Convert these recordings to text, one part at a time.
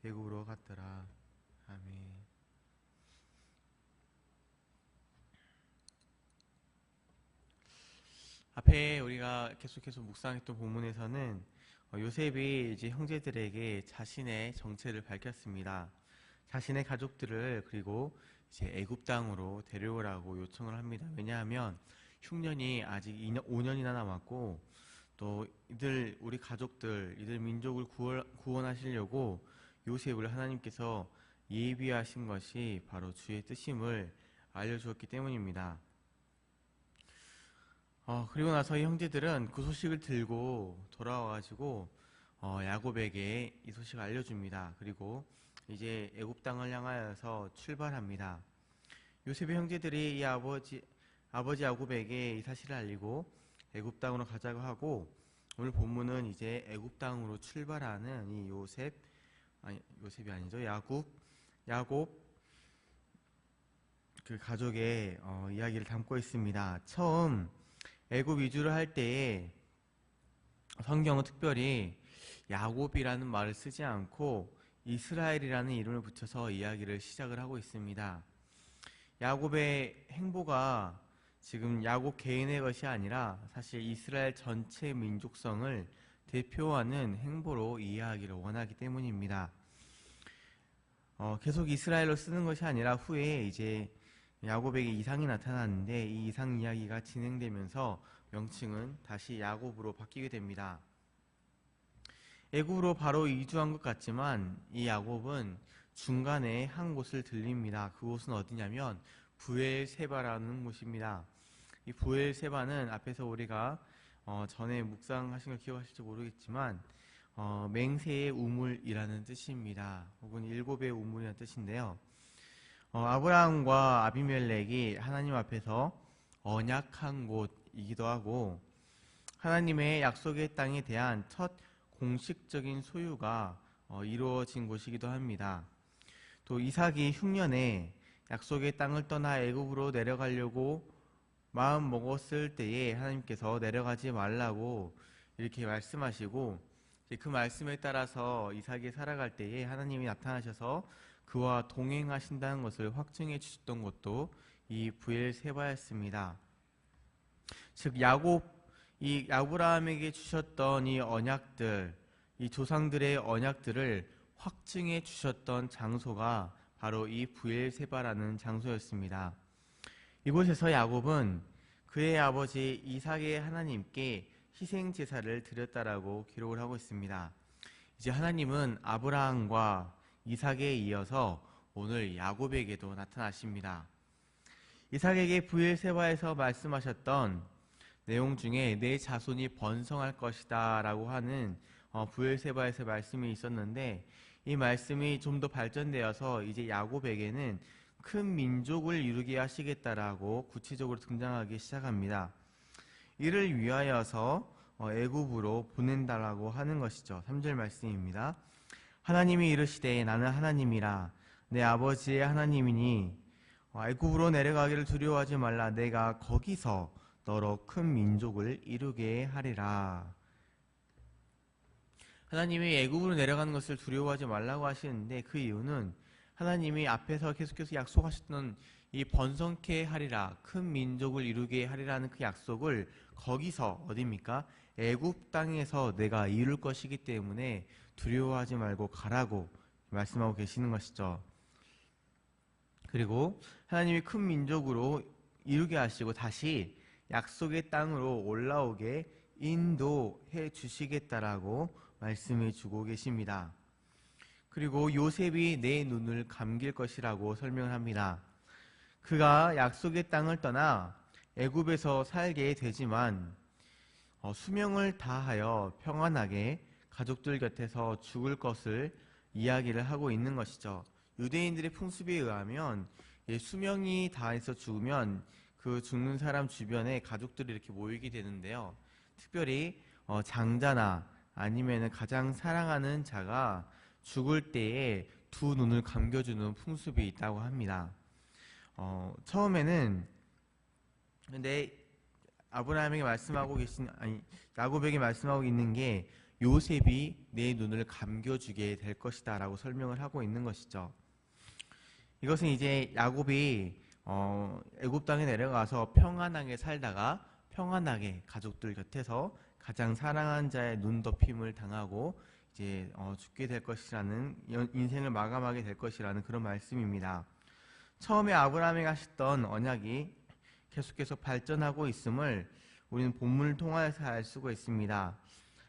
애굽으로 갔더라. 아멘. 앞에 우리가 계속해서 묵상했던 본문에서는 요셉이 이제 형제들에게 자신의 정체를 밝혔습니다. 자신의 가족들을 그리고 이제 애굽 땅으로 데려오라고 요청을 합니다. 왜냐하면 흉년이 아직 5년이나 남았고 또 우리 가족들, 이들 민족을 구원하시려고 요셉을 하나님께서 예비하신 것이 바로 주의 뜻임을 알려주었기 때문입니다. 그리고 나서 이 형제들은 그 소식을 들고 돌아와가지고 야곱에게 이 소식을 알려줍니다. 그리고 이제 애굽 땅을 향하여서 출발합니다. 요셉의 형제들이 이 아버지 야곱에게 이 사실을 알리고 애굽 땅으로 가자고 하고, 오늘 본문은 이제 애굽 땅으로 출발하는 이 요셉이 아니죠. 야곱 그 가족의 이야기를 담고 있습니다. 처음 애굽 이주를 할 때에 성경은 특별히 야곱이라는 말을 쓰지 않고 이스라엘이라는 이름을 붙여서 이야기를 시작을 하고 있습니다. 야곱의 행보가 지금 야곱 개인의 것이 아니라 사실 이스라엘 전체 민족성을 대표하는 행보로 이해하기를 원하기 때문입니다. 계속 이스라엘로 쓰는 것이 아니라 후에 이제 야곱에게 이상이 나타났는데 이 이상 이야기가 진행되면서 명칭은 다시 야곱으로 바뀌게 됩니다. 애굽으로 바로 이주한 것 같지만 이 야곱은 중간에 한 곳을 들립니다. 그곳은 어디냐면 브엘세바라는 곳입니다. 이 브엘세바는 앞에서 우리가 전에 묵상하신 걸 기억하실지 모르겠지만 맹세의 우물이라는 뜻입니다. 혹은 일곱의 우물이라는 뜻인데요. 아브라함과 아비멜렉이 하나님 앞에서 언약한 곳이기도 하고 하나님의 약속의 땅에 대한 첫 공식적인 소유가 이루어진 곳이기도 합니다. 또 이삭이 흉년에 약속의 땅을 떠나 애굽으로 내려가려고 마음 먹었을 때에 하나님께서 내려가지 말라고 이렇게 말씀하시고, 그 말씀에 따라서 이삭이 살아갈 때에 하나님이 나타나셔서 그와 동행하신다는 것을 확증해 주셨던 것도 이 브엘세바였습니다. 즉 이 아브라함에게 주셨던 이 언약들, 이 조상들의 언약들을 확증해 주셨던 장소가 바로 이 브엘세바라는 장소였습니다. 이곳에서 야곱은 그의 아버지 이삭의 하나님께 희생 제사를 드렸다라고 기록을 하고 있습니다. 이제 하나님은 아브라함과 이삭에 이어서 오늘 야곱에게도 나타나십니다. 이삭에게 브엘세바에서 말씀하셨던 내용 중에 내 자손이 번성할 것이다 라고 하는 브엘세바에서 말씀이 있었는데, 이 말씀이 좀 더 발전되어서 이제 야곱에게는 큰 민족을 이루게 하시겠다라고 구체적으로 등장하기 시작합니다. 이를 위하여서 애굽으로 보낸다라고 하는 것이죠. 3절 말씀입니다. 하나님이 이르시되 나는 하나님이라 내 아버지의 하나님이니 애굽으로 내려가기를 두려워하지 말라. 내가 거기서 너로 큰 민족을 이루게 하리라. 하나님이 애굽으로 내려가는 것을 두려워하지 말라고 하시는데, 그 이유는 하나님이 앞에서 계속해서 약속하셨던 이 번성케 하리라, 큰 민족을 이루게 하리라는 그 약속을 거기서 어디입니까? 애굽 땅에서 내가 이룰 것이기 때문에 두려워하지 말고 가라고 말씀하고 계시는 것이죠. 그리고 하나님이 큰 민족으로 이루게 하시고 다시 약속의 땅으로 올라오게 인도해 주시겠다라고 말씀해 주고 계십니다. 그리고 요셉이 내 눈을 감길 것이라고 설명을 합니다. 그가 약속의 땅을 떠나 애굽에서 살게 되지만 수명을 다하여 평안하게 가족들 곁에서 죽을 것을 이야기를 하고 있는 것이죠. 유대인들의 풍습에 의하면 수명이 다해서 죽으면 그 죽는 사람 주변에 가족들이 이렇게 모이게 되는데요. 특별히 장자나 아니면 가장 사랑하는 자가 죽을 때에 두 눈을 감겨주는 풍습이 있다고 합니다. 처음에는 근데 야곱에게 말씀하고 있는 게 요셉이 내 눈을 감겨주게 될 것이다 라고 설명을 하고 있는 것이죠. 이것은 이제 야곱이 애굽 땅에 내려가서 평안하게 살다가 평안하게 가족들 곁에서 가장 사랑한 자의 눈덮임을 당하고 이제 죽게 될 것이라는, 인생을 마감하게 될 것이라는 그런 말씀입니다. 처음에 아브라함에게 하셨던 언약이 계속해서 발전하고 있음을 우리는 본문을 통해서 알 수가 있습니다.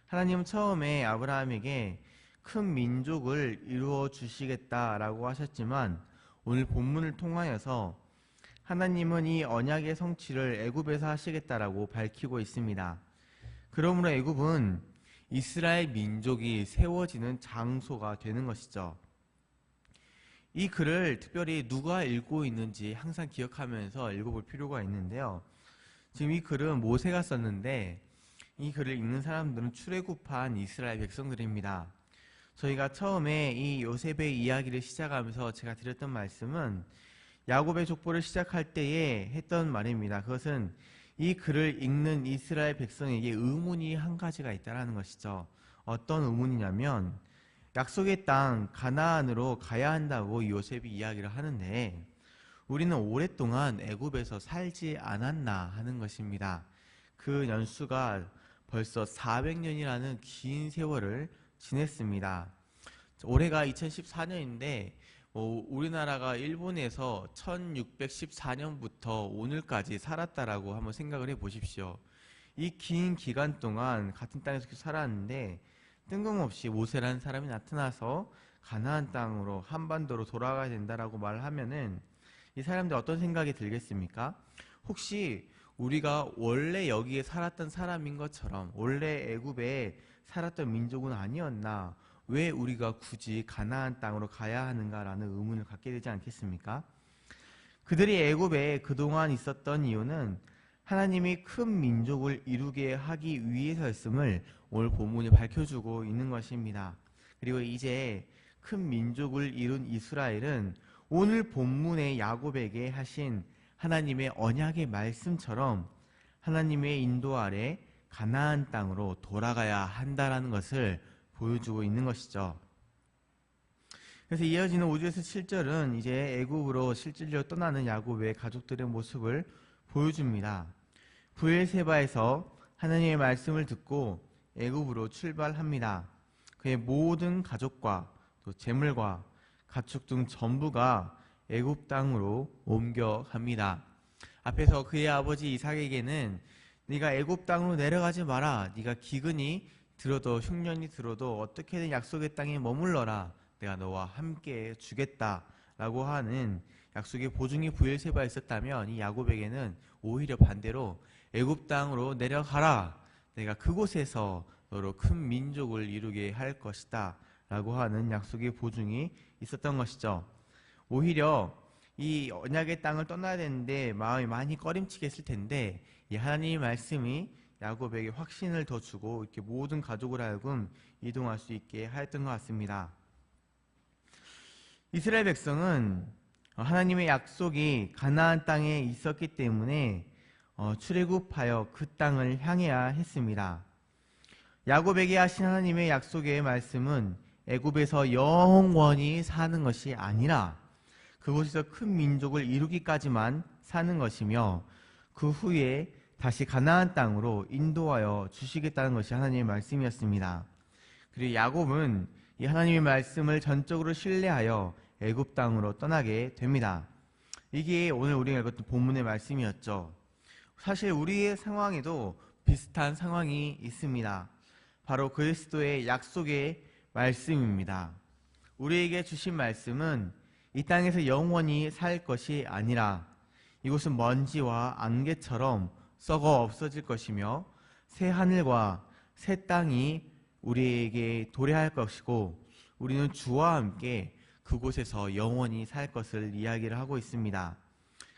하나님은 처음에 아브라함에게 큰 민족을 이루어 주시겠다라고 하셨지만, 오늘 본문을 통하여서 하나님은 이 언약의 성취를 애굽에서 하시겠다라고 밝히고 있습니다. 그러므로 애굽은 이스라엘 민족이 세워지는 장소가 되는 것이죠. 이 글을 특별히 누가 읽고 있는지 항상 기억하면서 읽어볼 필요가 있는데요. 지금 이 글은 모세가 썼는데, 이 글을 읽는 사람들은 출애굽한 이스라엘 백성들입니다. 저희가 처음에 이 요셉의 이야기를 시작하면서 제가 드렸던 말씀은 야곱의 족보를 시작할 때에 했던 말입니다. 그것은 이 글을 읽는 이스라엘 백성에게 의문이 한 가지가 있다는 것이죠. 어떤 의문이냐면, 약속의 땅 가나안으로 가야 한다고 요셉이 이야기를 하는데 우리는 오랫동안 애굽에서 살지 않았나 하는 것입니다. 그 연수가 벌써 400년이라는 긴 세월을 지냈습니다. 올해가 2014년인데 우리나라가 일본에서 1614년부터 오늘까지 살았다라고 한번 생각을 해 보십시오. 이 긴 기간 동안 같은 땅에서 살았는데 뜬금없이 모세라는 사람이 나타나서 가나안 땅으로, 한반도로 돌아가야 된다라고 말하면은 이 사람들 어떤 생각이 들겠습니까? 혹시 우리가 원래 여기에 살았던 사람인 것처럼 원래 애굽에 살았던 민족은 아니었나? 왜 우리가 굳이 가나안 땅으로 가야 하는가라는 의문을 갖게 되지 않겠습니까? 그들이 애굽에 그동안 있었던 이유는 하나님이 큰 민족을 이루게 하기 위해서였음을 오늘 본문이 밝혀주고 있는 것입니다. 그리고 이제 큰 민족을 이룬 이스라엘은 오늘 본문의 야곱에게 하신 하나님의 언약의 말씀처럼 하나님의 인도 아래 가나안 땅으로 돌아가야 한다라는 것을 보여주고 있는 것이죠. 그래서 이어지는 5절에서 7절은 이제 애굽으로 실질적으로 떠나는 야곱의 가족들의 모습을 보여줍니다. 브엘세바에서 하나님의 말씀을 듣고 애굽으로 출발합니다. 그의 모든 가족과 또 재물과 가축 등 전부가 애굽 땅으로 옮겨갑니다. 앞에서 그의 아버지 이삭에게는 네가 애굽 땅으로 내려가지 마라. 네가 기근이 들어도 흉년이 들어도 어떻게든 약속의 땅에 머물러라. 내가 너와 함께 주겠다라고 하는 약속의 보증이 브엘세바에 있었다면, 이 야곱에게는 오히려 반대로 애굽 땅으로 내려가라. 내가 그곳에서 너로 큰 민족을 이루게 할 것이다 라고 하는 약속의 보증이 있었던 것이죠. 오히려 이 언약의 땅을 떠나야 되는데 마음이 많이 꺼림칙했을 텐데, 이 하나님의 말씀이 야곱에게 확신을 더 주고 이렇게 모든 가족을 하여금 이동할 수 있게 하였던 것 같습니다. 이스라엘 백성은 하나님의 약속이 가나안 땅에 있었기 때문에 출애굽하여 그 땅을 향해야 했습니다. 야곱에게 하신 하나님의 약속의 말씀은 애굽에서 영원히 사는 것이 아니라 그곳에서 큰 민족을 이루기까지만 사는 것이며, 그 후에 다시 가나안 땅으로 인도하여 주시겠다는 것이 하나님의 말씀이었습니다. 그리고 야곱은 이 하나님의 말씀을 전적으로 신뢰하여 애굽 땅으로 떠나게 됩니다. 이게 오늘 우리가 읽었던 본문의 말씀이었죠. 사실 우리의 상황에도 비슷한 상황이 있습니다. 바로 그리스도의 약속의 말씀입니다. 우리에게 주신 말씀은 이 땅에서 영원히 살 것이 아니라 이곳은 먼지와 안개처럼 썩어 없어질 것이며 새 하늘과 새 땅이 우리에게 도래할 것이고 우리는 주와 함께 그곳에서 영원히 살 것을 이야기를 하고 있습니다.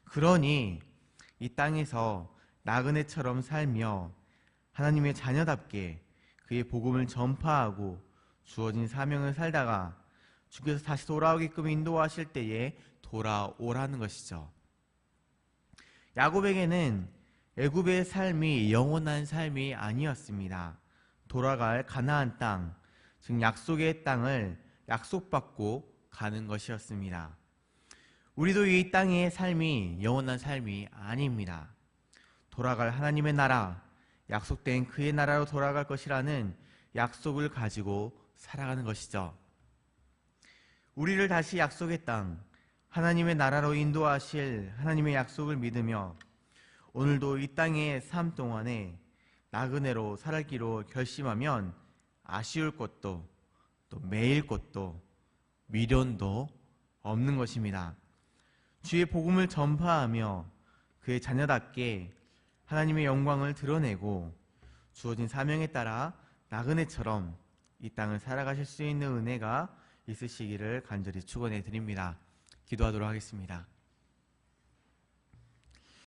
그러니 이 땅에서 나그네처럼 살며 하나님의 자녀답게 그의 복음을 전파하고 주어진 사명을 살다가 주께서 다시 돌아오게끔 인도하실 때에 돌아오라는 것이죠. 야곱에게는 애굽의 삶이 영원한 삶이 아니었습니다. 돌아갈 가나안 땅, 즉 약속의 땅을 약속받고 가는 것이었습니다. 우리도 이 땅의 삶이 영원한 삶이 아닙니다. 돌아갈 하나님의 나라, 약속된 그의 나라로 돌아갈 것이라는 약속을 가지고 살아가는 것이죠. 우리를 다시 약속의 땅, 하나님의 나라로 인도하실 하나님의 약속을 믿으며 오늘도 이 땅의 삶 동안에 나그네로 살기로 결심하면 아쉬울 것도 또 매일 것도 미련도 없는 것입니다. 주의 복음을 전파하며 그의 자녀답게 하나님의 영광을 드러내고 주어진 사명에 따라 나그네처럼 이 땅을 살아가실 수 있는 은혜가 있으시기를 간절히 축원해 드립니다. 기도하도록 하겠습니다.